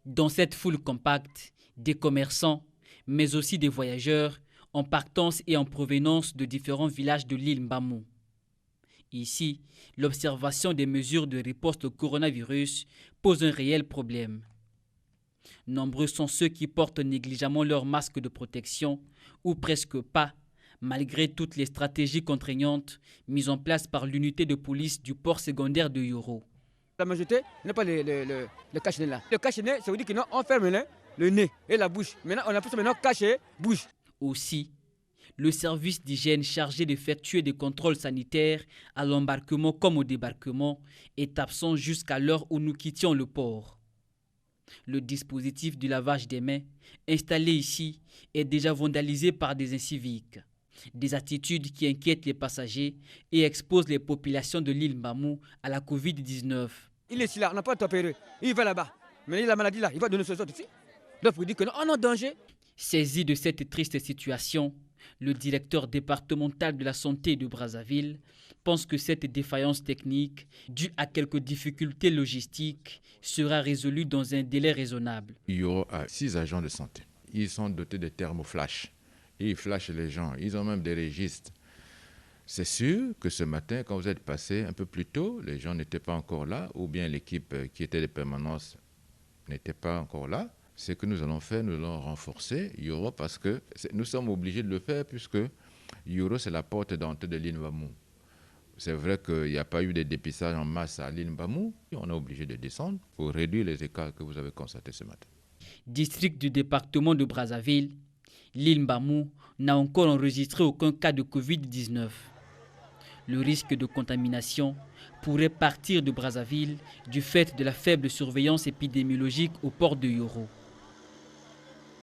Dans cette foule compacte, des commerçants, mais aussi des voyageurs en partance et en provenance de différents villages de l'île Mbamou. Ici, l'observation des mesures de riposte au coronavirus pose un réel problème. Nombreux sont ceux qui portent négligemment leur masque de protection, ou presque pas, malgré toutes les stratégies contraignantes mises en place par l'unité de police du port secondaire de Yoro. La majorité n'a pas le cache-nez là. Le cache-nez, ça veut dire qu'on ferme le nez et la bouche. Maintenant, on a plus maintenant caché bouche. Aussi, le service d'hygiène chargé d'effectuer des contrôles sanitaires à l'embarquement comme au débarquement est absent jusqu'à l'heure où nous quittions le port. Le dispositif du lavage des mains, installé ici, est déjà vandalisé par des inciviques. Des attitudes qui inquiètent les passagers et exposent les populations de l'île Mbamou à la Covid-19. Il est ici là, on n'a pas tempéré. Il va là-bas. Mais il a la maladie là, il va donner ce sort ici. Donc vous dites qu'on est en danger. Saisi de cette triste situation, le directeur départemental de la santé de Brazzaville pense que cette défaillance technique, due à quelques difficultés logistiques, sera résolue dans un délai raisonnable. Yoro a 6 agents de santé. Ils sont dotés de thermoflash. Ils flashent les gens. Ils ont même des registres. C'est sûr que ce matin, quand vous êtes passé un peu plus tôt, les gens n'étaient pas encore là, ou bien l'équipe qui était de permanence n'était pas encore là. Ce que nous allons faire, nous allons renforcer Yoro parce que nous sommes obligés de le faire puisque Yoro, c'est la porte d'entrée de l'île Mbamou. C'est vrai qu'il n'y a pas eu de dépistage en masse à l'île Mbamou. On est obligé de descendre pour réduire les écarts que vous avez constatés ce matin. District du département de Brazzaville, l'île Mbamou n'a encore enregistré aucun cas de Covid-19. Le risque de contamination pourrait partir de Brazzaville du fait de la faible surveillance épidémiologique au port de Yoro.